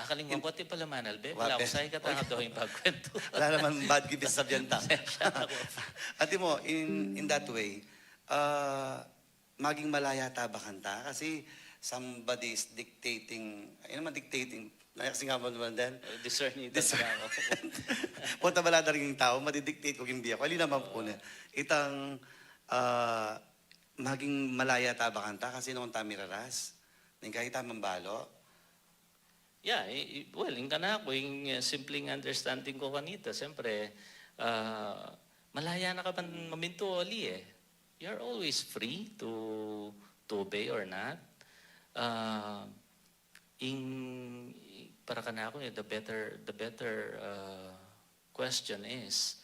Nakakalimang ko, ti pala manalbe. Wala ko sa'yo katanga daw yung pagkwento. Wala naman bad gibis sa biyanta. Ate mo, in that way, maging malaya tabakan ta kasi somebody is dictating, ayun naman dictating, kasi nga mo naman din. Discern ito na ako. Punta balada rin yung tao, madidictate ko yung biya ko. Alin naman po na. Itang maging malaya tabakan ta kasi noon tayo miraras. Ning kahit tamang balo. Yeah, well, yung kana ko, yung simpleng understanding ko kanito, siyempre, malaya na ka pa maminto oli eh. You're always free to obey or not. Para ka na ako, the better question is,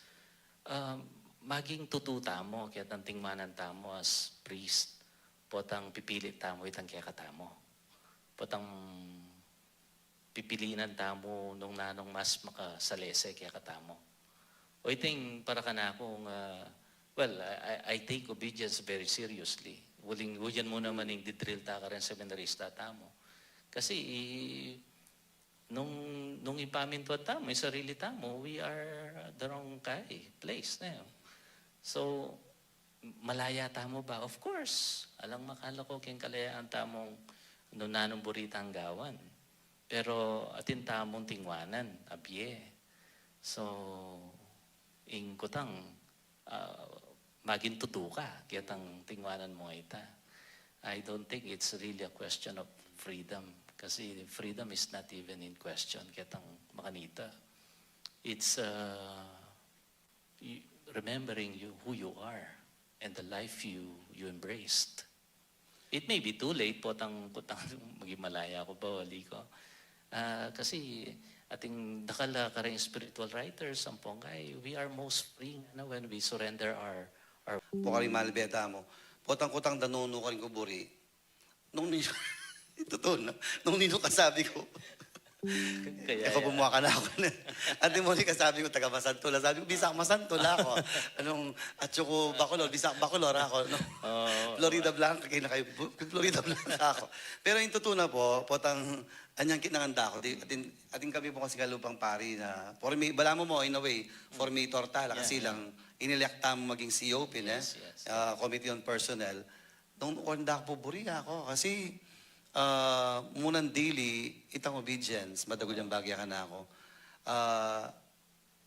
maging tututa mo, kaya tingmanan tamo as priest, potang pipilit tamo itang kaya katamo. Potang pipilinan tamo nung nanong mas makasalese kaya katamo. O iting para ka na akong, well, I take obedience very seriously. Huwag mo naman yung didrill ta ka rin seminarista tamo. Kasi nung ipamintuan tamo, yung sarili tamo, we are the wrong place na yun. So, malaya tamo ba? Of course. Alang makala ko kayong kalayaan tamong nung nanong buritang gawan. Pero atin tamong tingwanan, abye. So, kutang maging tutuka, kaya tang tingwanan mo ita. I don't think it's really a question of freedom. Kasi freedom is not even in question, kaya tang makanita. It's remembering who you are and the life you embraced. It may be too late po tang maging malaya ko ba, wali ko. Kasi ating dakala ka rin spiritual writers, ang pongay, we are most free when we surrender our Po ka rin malbeta mo. Potang-kutang danuno ka rin kuburi. Nung nino, totoo na, nung nino kasabi ko, kaya ako bumuha ka na ako. Ate mo rin kasabi ko, taga Masantola. Sabi ko, Bisak Masantola ako. At ko Bacolor, Bisak Bacolor ako. No? Florida Blanca, kayo na kayo, Florida Blanca ako. Pero yung totoo na po, potang, anyang kinanganda ako. Ating kami po kasi kalupang pari na, bala mo in a way, formator tala, kasi lang, inilekta mo maging COP, yes. Committee on Personnel. Nung kanda po, buri ako. Kasi, munang daily, itang obedience, madagol yung bagya ka na ako.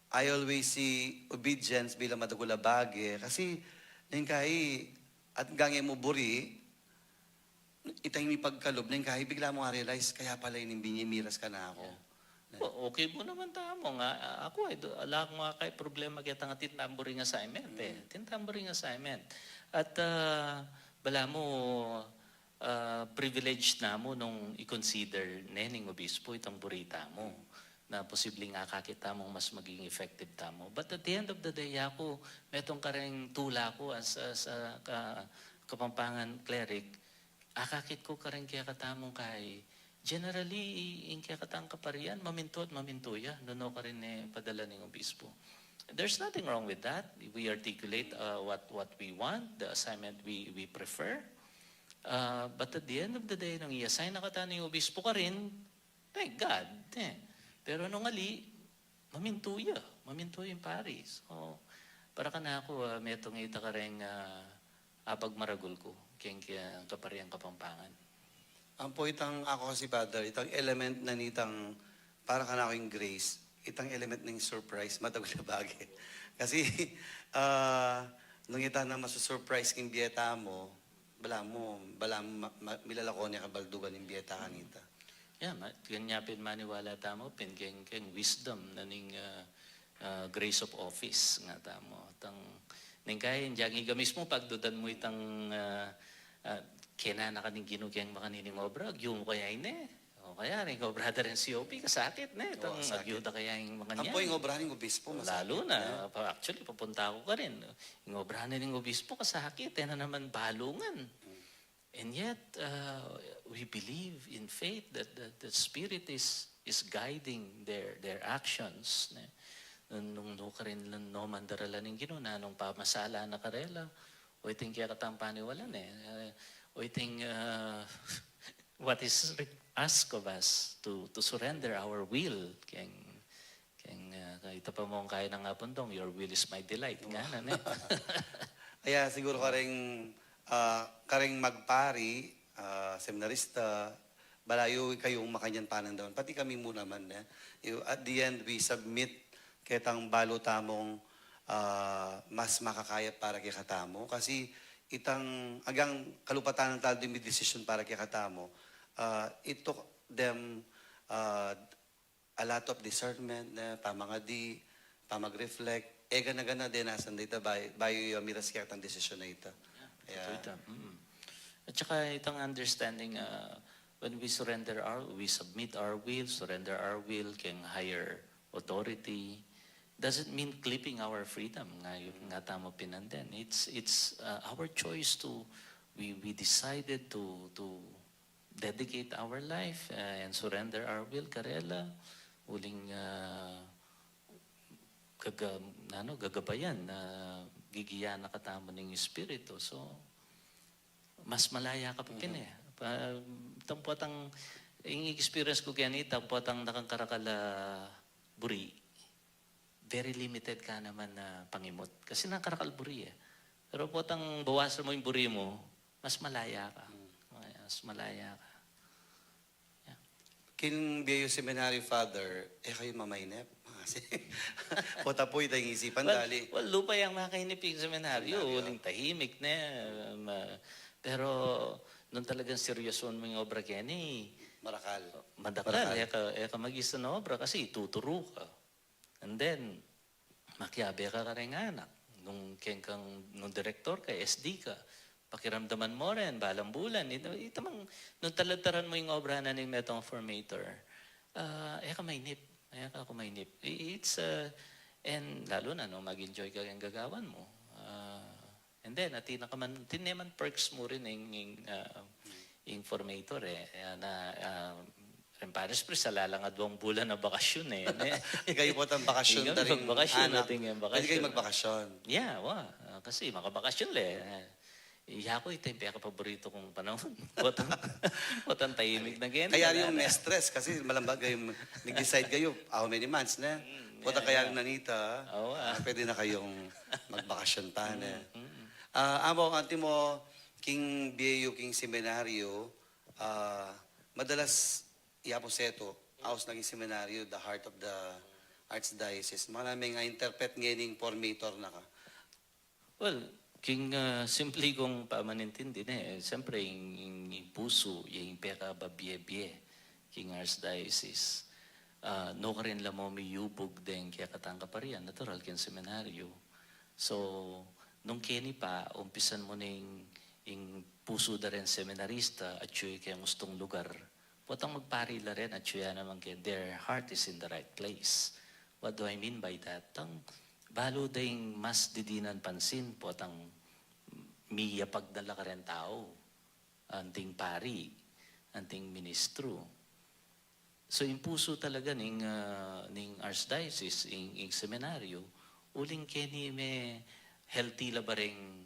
I always see obedience bilang madagol na bagay. Kasi, yung kahi, at gangin mo buri, itang may pagkalob, yung kahi, bigla mo nga realize, kaya pala yung binyimiras ka na ako. Yeah. Okay mo naman tamo nga. Ako ala ko nga kay problema kita nga tintamburing assignment Tintamburing assignment. At bala mo, privileged na mo nung i-consider nening obispo itong burita mo na posibleng akakita mong mas maging effective tamo. But at the end of the day, ako, metong kareng tula ko as kapampangan cleric, akakit ko kareng kaya katamong kay generally, in kaya katang kaparian, maminto at mamintuya, nuno ka rin padala ng obispo. There's nothing wrong with that. We articulate what we want, the assignment we prefer. But at the end of the day, nung i-assign na kata ng obispo ka rin, thank God. Pero nung ali, mamintuya yung pari. So, para ka na ako, metong ita ka rin apagmaragol ko, kaya kaparian kapampangan. Ang po itang ako kasi, Father, itang element na nitang, para ka na ako yung grace, itang element ng surprise, matagol na bagay. Kasi, nung ita na masusurprise kong biyeta mo, bala mo, milalako niya kabaldugan yung biyeta kanita. Yeah, ganyapin maniwala tamo, keng wisdom na ning grace of office nga tamo. Ning kaya, diyang igamis mo, pagdudan mo itang kena na kaning ginugyang makanining obra, yung kaya ine. O kaya rin, obrada rin COP, kasakit na. Itong magyuda kaya yung mga niya. Ang po yung obrahan ng obispo, masakit. Lalo na. Actually, papunta ako ka rin. Yung obrahan ng obispo, kasakit. Na naman balungan. And yet, we believe in faith that the Spirit is guiding their actions. Nung ka rin mandaralan ng ginuna, nung pamasala na karela, o iting kaya katampaniwalan o iting what is ask of us to surrender our will. Ito pa mo kaya na nga pundong, your will is my delight. Nga na Kaya siguro karing magpari, seminarista, balayo kayong makanyan panandaon. Pati kami mo naman. At the end, we submit ketang balo tamong mas makakaya para kay katamo. Kasi itang agang kalupatan ng talo din may decision para kay katamo. It took them a lot of discernment na pamangadi, pamag-reflect. Gana-gana din nasan dito bayo miras kaya ang desisyon na ito. Ito. At saka itong understanding, when we submit our will, surrender our will kay higher authority, doesn't mean clipping our freedom. Nga tamo pinanden. It's our choice we decided to dedicate our life and surrender our will karela uling gagabayan na gigiyan na katamo ng espiritu. So mas malaya ka pa itong potang yung experience ko kaya nita potang nakangkarakala buri, very limited ka naman na pangimot kasi nakarakal buri pero potang bawasan mo yung buri mo, mas malaya ka. Mas malaya ka. Kin Bio Seminary Father, kayo mamaynep. Kasi pota po itang isipan dali. Well, lupa yung makainip yung seminaryo. Uling tahimik na. Pero nung talagang seryoson mo yung obra kani, Marakal. madakal. Eka mag-isa na obra kasi ituturo ka. And then, makiabe ka rin anak. Nung director ka, SD ka, pakiramdaman mo rin, balang bulan. Nung talataran mo yung obra na ng Metong Formator, eka mainip. Eka ako mainip. And lalo na, no, mag-enjoy ka yung gagawan mo. And then, tinaman perks mo rin yung formator Rempares pre sa lalangad 2 bulan na bakasyon Kayo po ang bakasyon na rin anak. Pwede kayo magbakasyon. Yeah, kasi makabakasyon Iya ko ito yung pinaka-paborito kong panahon. Potang tahimik na ganyan. Kaya yung stress kasi malambag kayo, nag-decide kayo, how many months na. Potang kaya nanita, pwede na kayong magbakasyon pa na. Amo, mo, king BAU, king seminaryo, madalas iaposeto, aus naging seminaryo, the heart of the Archdiocese. Maraming interpret ngayon formator na ka. Well, simply kung pamanintindi siyempre yung puso, yung peka babye-bye, king Archdiocese. No ka rin mo may yubog din kaya katangka pa riyan, natural kin seminaryo. So, nung kini pa, umpisan mo na yung puso da rin seminarista at siya kaya gustong lugar. Potang magpari la rin at siya naman kaya their heart is in the right place. What do I mean by that? Balo dahing mas didinan pansin potang miya pagdala ka rin tao. Anting pari, anting ministro. So yung puso talaga ning Archdiocese, yung seminaryo, uling kini may healthy la ba ring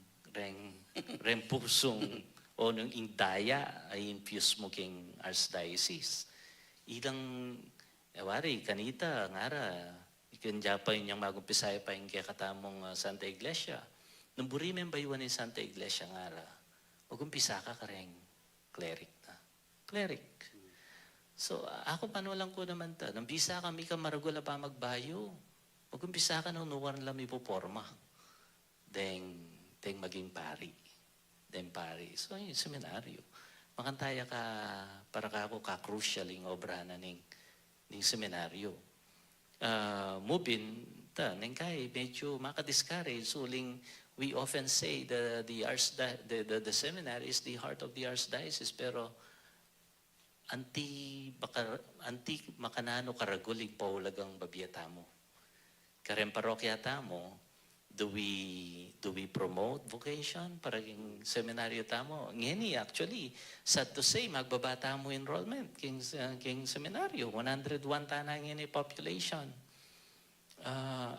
pusong o nung indaya ay infuse mo king Archdiocese. Ilang, wari, kanita, ngara, ikanja pa yung magumpisaya pa yung kaya katamong Santa Iglesia. Nung burimen bayuan yung Santa Iglesia ngara, magumpisa ka rin cleric na. Cleric. So, ako paano lang ko naman ta. Nang bisa kami ka maragula pa magbayo. Magumpisa ka nung nuwan lang ipoporma. Deng maging pari. So, yung seminaryo. Makantaya ka, para ka ako ka-crucial yung obra na ning seminaryo. Mubin, neng kay medyo makadiscourage. So, we often say the seminary is the heart of the Archdiocese, pero anti makanano karaguling paulagang babiyata mo. Karen parokya tamo, do we promote vocation para yung seminaryo tamo? Ngeni actually, sad to say, magbabata mo enrollment king seminaryo, 101 tanang ngeni population.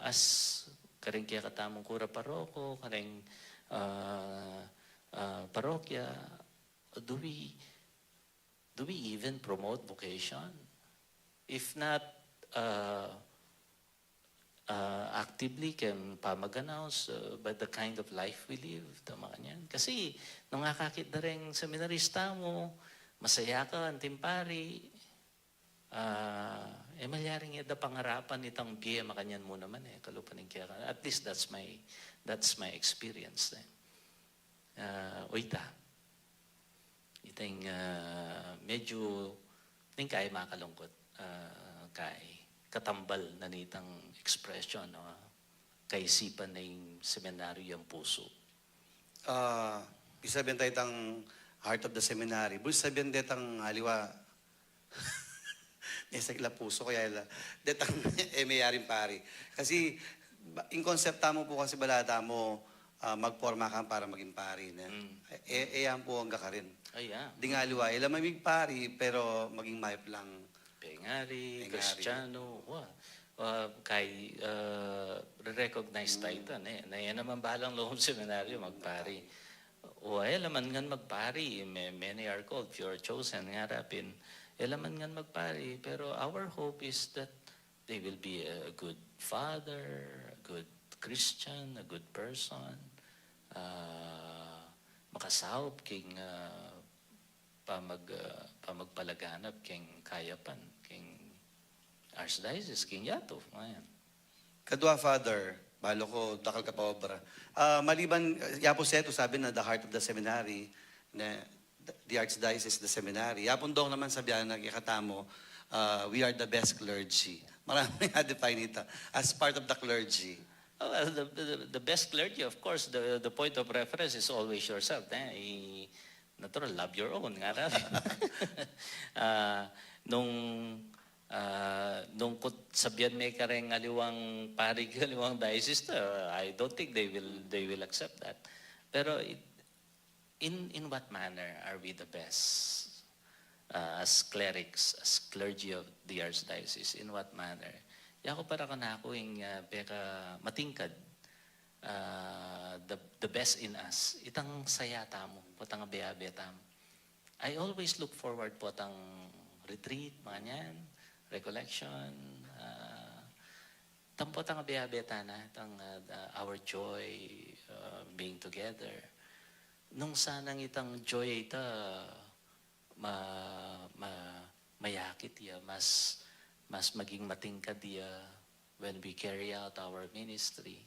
As karing kaya katamong kura paroko, karing parokya, do we do we even promote vocation? If not actively, can pa mag-announce by the kind of life we live, tama yan. Kasi, nung nakakit na rin seminarista mo, masaya ka, antimpari, malyaring ida pangarapan itang biya makanyan mo naman kalupan ng kaya. At least that's my experience. Oita. Itang medyo ting kay makalungkot kay katambal na nitang expression kaisipan na yung seminaryo yung puso. Isabihin tayo itang heart of the seminary. Bus sabihin detang haliwa. Nesa kila puso kaya ila. Detang mayaring pari. Kasi in concepta mo po kasi balata mo magporma ka para maging pari. Yan po ang gakarin. Di nga haliwa. Ila may pari pero maging mayap lang. Pengari, Kristiyano, kay recognize tayo na yan naman balang loob seminaryo magpari. Elaman ngan magpari, many are called, few are chosen, ngarapin. Elaman ngan magpari, pero our hope is that they will be a good father, a good Christian, a good person, makasahop king pamagpalaganap king kayapan, king archdiocese, king yato. Ayan. Kadwa, Father, balo ko, dakal ka pa obra. Maliban, Yapo Seto sabi na the heart of the seminary, na the archdiocese, the seminary. Yapon dong naman sabihan na kikatamo, we are the best clergy. Maraming define ito as part of the clergy. Well, the best clergy, of course, the point of reference is always yourself. Natural, love your own. Nung sabihan may kareng aliwang parig, aliwang diocese, I don't think they will accept that. Pero in what manner are we the best as clerics, as clergy of the archdiocese? In what manner? Yako para ka na ako yung beka matingkad, the best in us. Itang sayata mo, potang abiyabeta mo. I always look forward potang retreat, mga yan, recollection, tampotang abiyabeta na, our joy being together. Nung sanang itang joy ita, mayakit ya, mas maging matingkad ya when we carry out our ministry.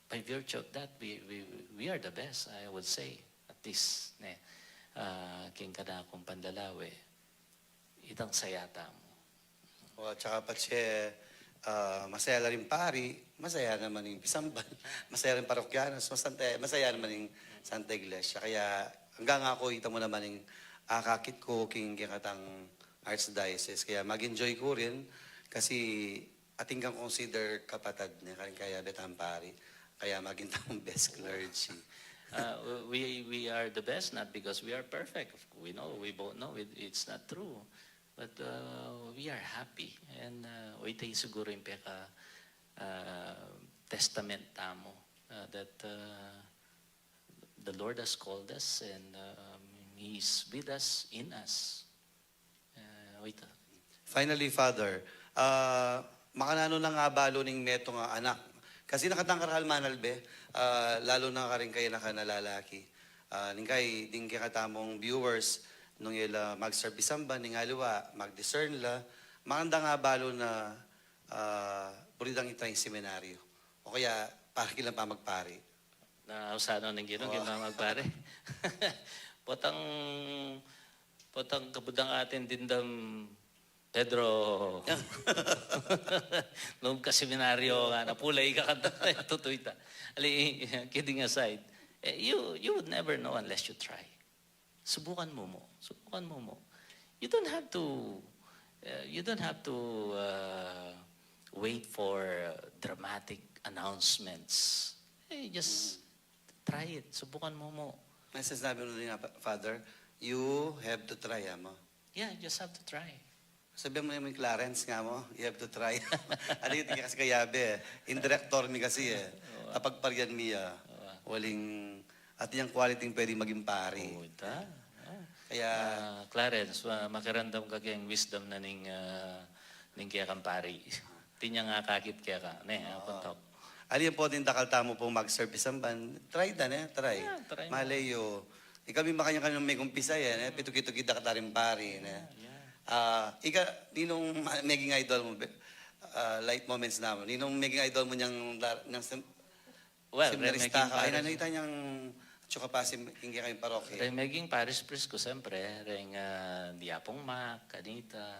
By virtue of that, we are the best, I would say, at least. King kada akong pandalawe, itang sayata mo. O, tsaka pa siya, masaya na rin pari, masaya naman yung pisamban, masaya rin parokyanos, masaya naman yung Santa Iglesia. Kaya hanggang ako, ita mo naman yung akakit ko, king katang archdiocese. Kaya mag-enjoy ko rin, kasi ating kang consider kapatad niya, kaya betang pari. Kaya maging tamang best clergy. We are the best, not because we are perfect. We both know it's not true. But we are happy. And oitay siguro yung peka testament tamo that the Lord has called us and He's with us, in us. Oita. Finally, Father, makanano na nga balo ning neto nga anak. Kasi nakatangkar halmanalbe, lalo na ka rin kayo nakanalalaki. Ningkay, din katamong viewers, nung ila mag-service ba, ning haliwa, mag-discern la, makanda nga balo na buridang itay seminaryo. O kaya, para kilang pa magpari. Na usano ng ginong magpare. potang kabudang atin dindam Pedro, nung ka-seminaryo nga, napulay ka kanta, tutoy ta. Kidding aside, you would never know unless you try. Subukan mo mo. You don't have to wait for dramatic announcements. Just try it. Subukan mo mo. May sasabi mo rin nga, Father, you have to try, mo. Yeah, just have to try. Sabihan mo naman yung Clarence nga mo, you have to try. Ano yun, kasi kayabe. Indirector mi kasi Kapag pariyan miya, waling at yung quality pwede maging pari. Oh, ita. Kaya, Clarence, makirandam ka kayang wisdom na ning kaya kang pari. Ti niya nga kakit kaya ka. Ne, kontok. ano yung po din dakal tamo pong mag-service ang ban? Try na, try. Yeah, try mo. Malayo. Kami makanya-kanya may kumpisa yan, pitu-kitu-kita ka tarin pari. Ninong maging idol mo, light moments naman, ninong maging idol mo niyang Well, seminarista ka, ay nanita niyang tsuka pa hindi kayong parokya. Ren maging Paris Priest ko, siyempre. Ren Diapong Mac, Kanita.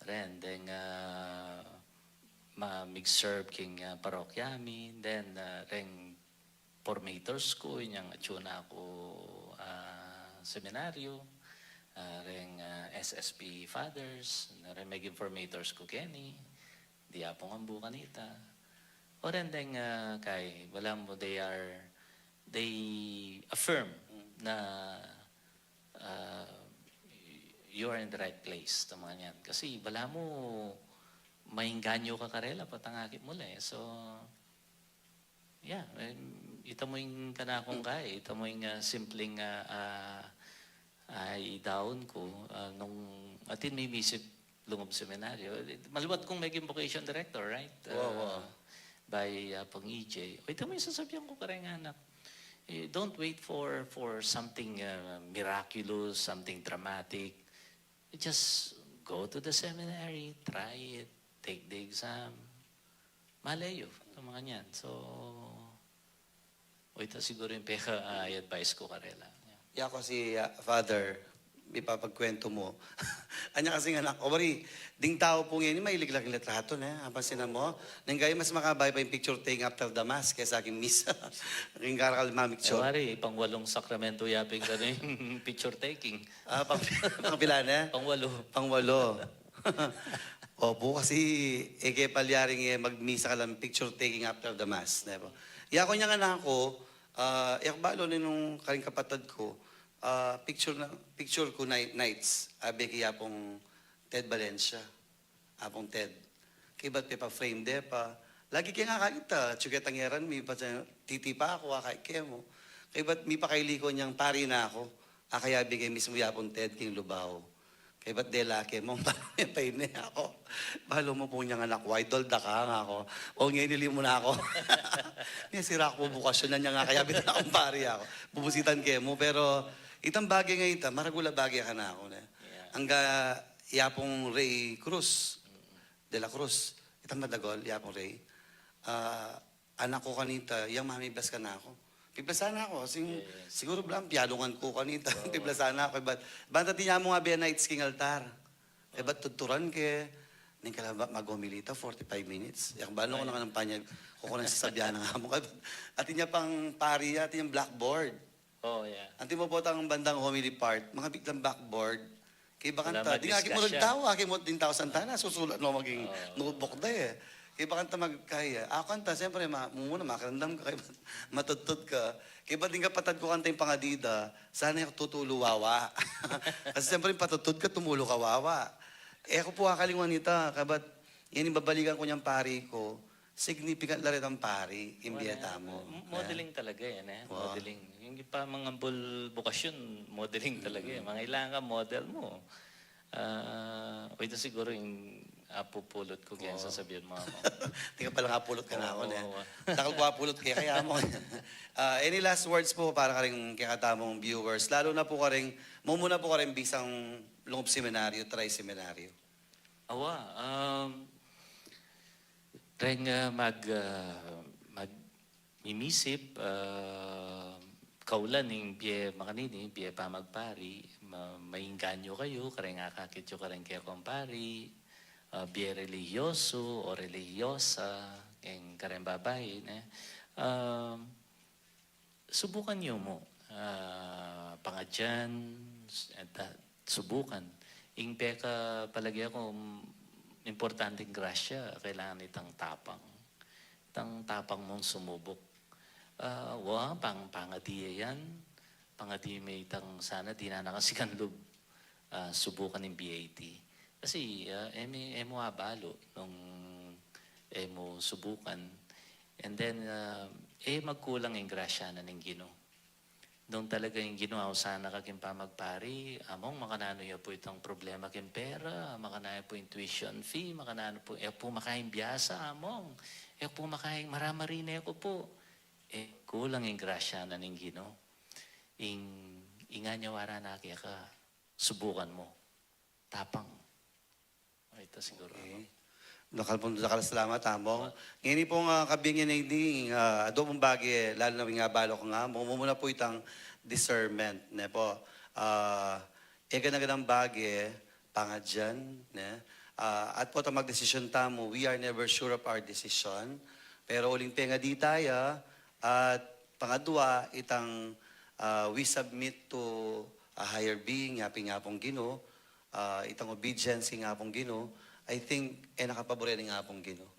Ren, then mag-serve king parokyami. Then, ren formators ko, yung atsuna ako seminaryo. Ren SSP Fathers. Ren maging formators ko, Kenny. Diapong Ambu, Kanita. O rin din kay, wala mo, they affirm na you are in the right place. Tama yan. Kasi wala mo, maingganyo ka karela, patangakit mo eh. So, yeah, ito mo yung kanakong kay, ito mo yung simpleng down ko nung atin may misip lungom seminaryo. Maluwat kong maging vocation director, right? Wow. By pang EJ. O ito mo yung sasabihan ko kareng anak. Don't wait for something miraculous, something dramatic. Just go to the seminary, try it, take the exam. Malayo, ito mga niyan. So, ito siguro yung i-advise ko karela. Yeah, kasi Father, ipapagkwento mo. Anya kasi nga wari, ding tao po ngayon, may iliglag litrato na, pansinan mo. Nang gaya, mas makabay pa yung picture taking after the mass kaysa aking misa. Aking karakal mamicture. Wari, pang-walong sakramento yaping ka yung picture taking. Pangpila na? Pang-walo. Opo, kasi kaya palyaring magmisa ka lang picture taking after the mass. Diba? Iya ko niya nga na ako, balo nung karing kapatid ko, picture ko nights, abe kaya pong Ted Valencia, apong Ted. Kaya ba't pa frame de pa? Lagi kaya nga kakita, tsuket tangeran, may pa titi pa ako, kaya mo. Kaya ba't may pakailiko niyang pari na ako, kaya bigay mismo yapong Ted king Lubao. Kaya ba't de laki mong pay na ako. Balo mo po niyang anak, idol da ka nga ako. O ngayon nili mo na ako. Niya sira ako bukasyon na niya nga, kaya bitan akong pari ako. Bubusitan kayo mo, pero itang bagay nga ita, maragula bagay ka na ako. Hangga yapong Ray Cruz, de la Cruz, itang madagol, yapong Ray. Anak ko kanita, yung mamibas ka na ako. Piblasan ako. Siguro blang, piyalungan ko kanita. Piblasan ako. Banta tinya mo nga nights king altar. Ba't tuturan ke? Ning kalaba mag-humilita, 45 minutes. Yung balo ko na nga ng panyag, kuko nang sasabihan nga mo. At niya pang pari, at yung blackboard. Oh, yeah. Anti mo po ang bandang homily part, mga biglang blackboard. Kaya ba kanta, Wala di nga mo mag-discuss nagtawa, kaya mo din tao santana, susulat no maging notebook da eh. Kaya ba kanta magkaya? Ako kanta, siyempre, muna makarandam ka, kaya matutut ka. Kaya ba din ka patad ko kanta yung pangadida, sana yung tutuluwawa. Kasi siyempre, patutut ka, tumulo ka wawa. Ako po akaling wanita, kabat, yan yung babalikan ko niyang pari ko, significant la rin ang pari, imbiyata mo. Modeling talaga yan eh. Wow. Modeling. Yung pa mga bukasyon, modeling talaga eh. Mga ilangan ka model mo. Ito siguro yung pupulot ko kaya sasabihin mo ako. Hindi ka pala kapulot ka na ako. Oo. Takal ko kapulot kaya mo. Any last words po para ka rin kakatamong viewers? Lalo na po ka rin, muna po ka rin bisang lungop seminaryo, try seminaryo. Awa, rin mimisip, kaulan ng biye makanini, biye pa magpari, maingganyo kayo, kareng akakit yung kareng kaya kumpari, biye religyoso o religyosa, yung kareng babae. Subukan nyo mo. Pangadyan, subukan. Ing peka palagi ako, importanteng grasya, kailangan itang tapang. Itang tapang mong sumubok. Pangadiya yan. Pangadiya may itang sana, di na nakasikan loob. Subukan ng BAT. Kasi, emo abalo nung emo subukan. And then, magkulang yung grasya na ng Ginoo. Doon talaga yung ginawa ko sana kaking pamagpari. Among makanano ya po itang problema kin pera, makanaya po yung tuition fee, makanano po, po makain biyasa, among. Po makain maramari ko po. Kulang yung grasya na ning Ginoo. Inga niya wara na kaya ka, subukan mo. Tapang. Ito siguro. Okay. Nakal salamat, among. Ngayon pong kabingin na hindi, doon mong bagi, lalo na nga balo ko nga, mumuna po itang discernment, ne po. Ganang bagi, pangadyan, ne? At po itang magdesisyon tamo, we are never sure of our decision. Pero uling penga di tayo, at pangadwa, itang we submit to a higher being, nga pong Ginoo, itang obedience nga pong Ginoo, I think, nakapabore rin nga pong Ginoo.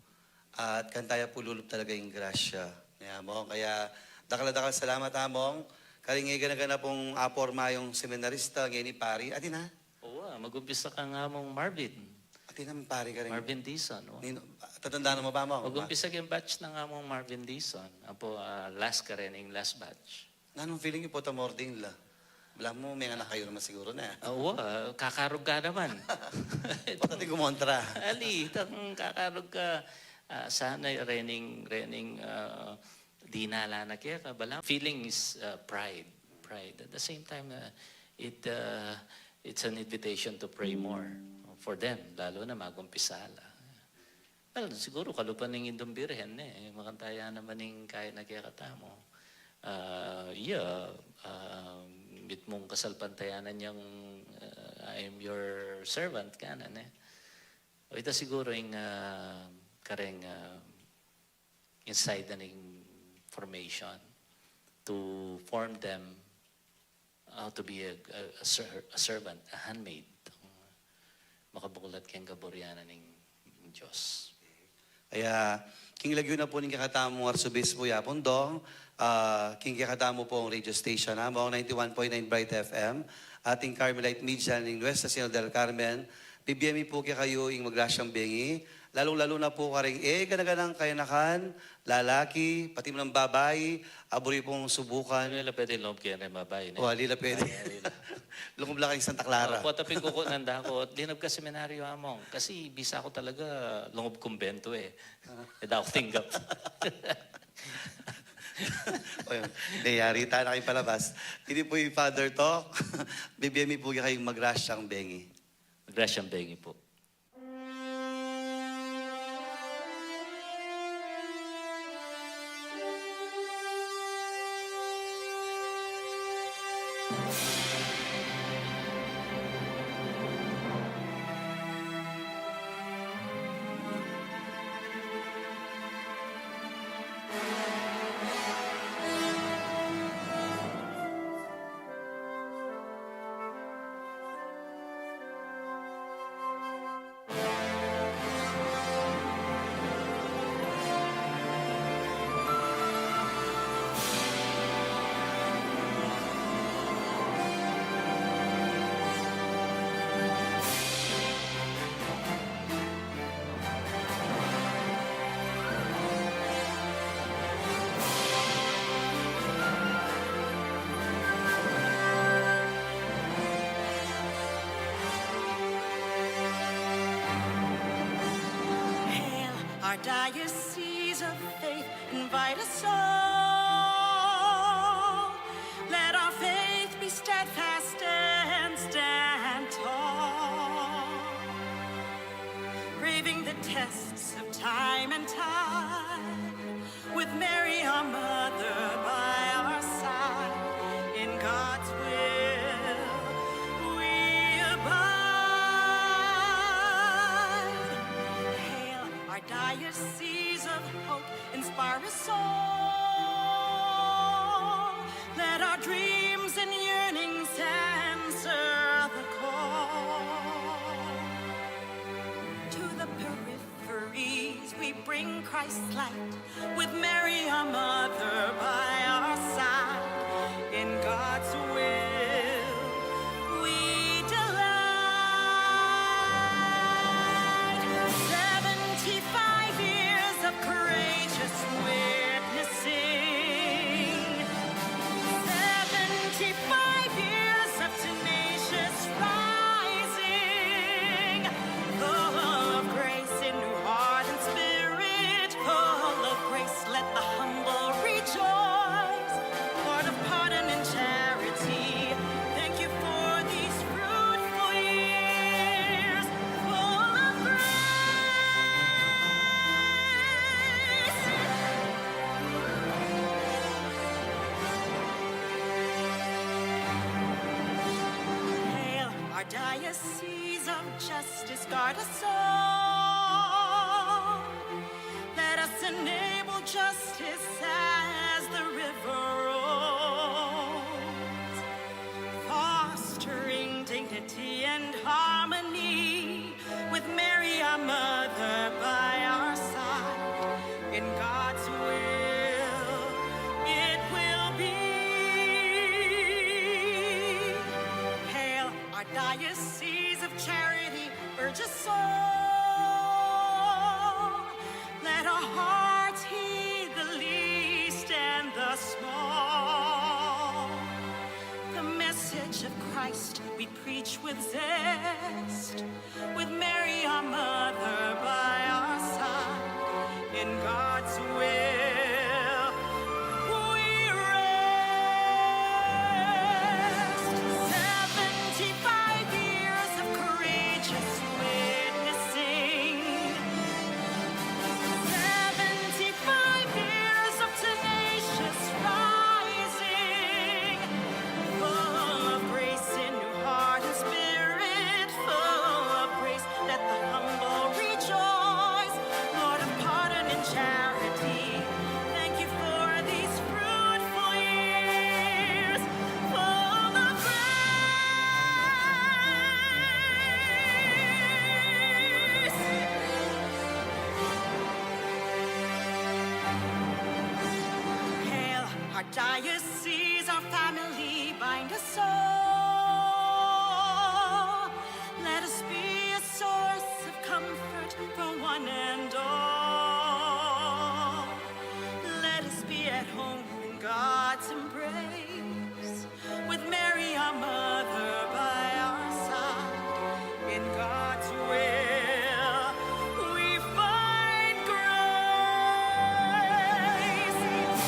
At kantaya po lulub talaga yung grasya. Kaya, dakal salamat, among. Karingay na pong aporma yung seminarista, ngayon ni Pari. Atin ha? Oo, mag-umpisa ka nga mong Marvin. Atin na, Pari ka rin. Marvin Dizon. Oh. Tatandaan mo ba mo? Mag-umpisa yung batch na nga mong Marvin Dizon. Apo, last ka rin, yung last batch. Anong feeling yung po tamording la? Wala mo, may anak kayo naman siguro na. Oo, kakarog ka naman. Pati kumontra. Ali, kakarog ka. Sana rening di nala na kaya ka. Feeling is pride. At the same time, it's an invitation to pray more for them, lalo na magumpisala. Well, siguro kalupan ng Indong Birhen, makantaya naman ng kaya na kaya katamo. Bit mong kasalpantayanan niyang I am your servant, kanan O ito siguro yung kareng inside na formation to form them to be a servant, a handmaid. Makabukulat kayong gaboryanan ng Diyos. Kaya, king lagyo na po ng kakatamo Arsobispo Yapon Dong, king kakatamo po ang radio station na, mga 91.9 Bright FM, ating Carmelite Media ng Nuestra Señora del Carmen, bibiyami po kayo yung magrasyang bengi, lalong-lalo na po karing ganaganang kayanakan, lalaki, pati mo ng babae, aburi pong subukan. Lila pwede loob kaya na mabay. Lila pwede. Lungkob lang kayong Santa Clara. Taping kuko nanda ko, linab ka seminaryo among. Kasi bisa ko talaga lungob kumbento ako tinggap. Nayari tayo na kayong palabas. Hindi po yung Father Talk. Bibiyami po kayong magrasyang bengi. Magrasyang bengi po. Our diocese of faith invite us all. Let our faith be steadfast and stand tall. Braving the tests of time and tide, with Mary our mother by our side. In God's will we abide. Hail our diocese of hope, inspire us all. Let our dreams and yearnings answer the call. To the peripheries we bring Christ's light, with Mary our mother by our side. In God's will we delight. 75 years of courageous witnessing. 75 Diocese of justice, guard us all. Let us enable justice as the river rolls, fostering dignity and harmony with Mary, our mother, by our side. In God's will, it will be. Hail our diocese of charity, urge us all. Let our hearts heed the least and the small. The message of Christ we preach with zest, with Mary, our mother, by our side. In God's will, we rest. 75 years of courageous witnessing, 75 years of tenacious rising, full of grace in new heart and spirit, full of grace. Let the humble rejoice, Lord of pardon and charity. Thank you for these fruitful years, full of grace. Hail our diocese, our family, bind us all. Let us be a source of comfort for one and all. Let us be at home in God's embrace, with Mary, our mother, by our side. In God's will, we find grace.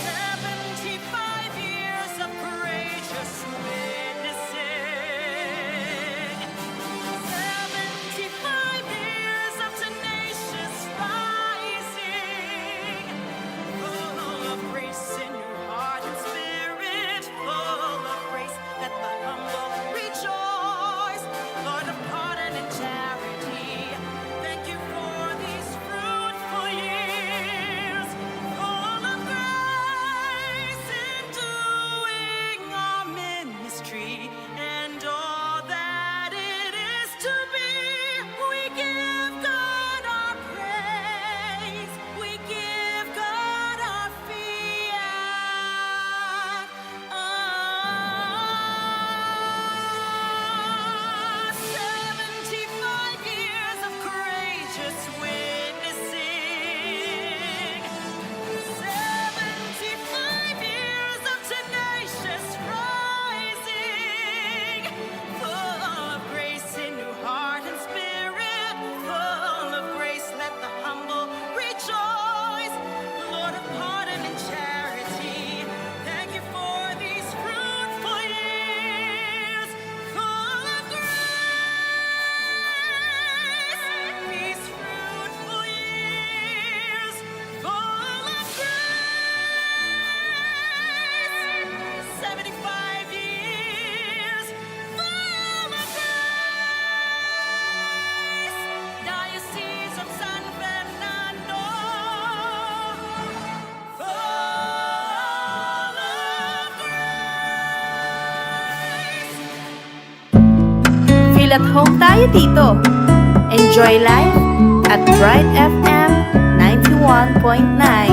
75 years of courageous witnessing, 75 years of tenacious rising, full of grace in your heart and spirit, full of grace. Let the humble rejoice, Lord of pardon and charity. Thank you for these fruitful years, full of grace in doing our ministry and all that it is to be. We give God our praise, we give God our fiat. 75 years of courageous witnessing, 75 years of tenacious rising, full of grace in new heart and spirit, full of grace. Let the humble rejoice, Lord of pardon and charity. Thank you for these fruitful years, full of grace. These fruitful years, full of grace. 75 years, full of grace. Diocese of San Fernando, full of grace. Feel at home tayo dito. Enjoy life at Bright FM 91.9.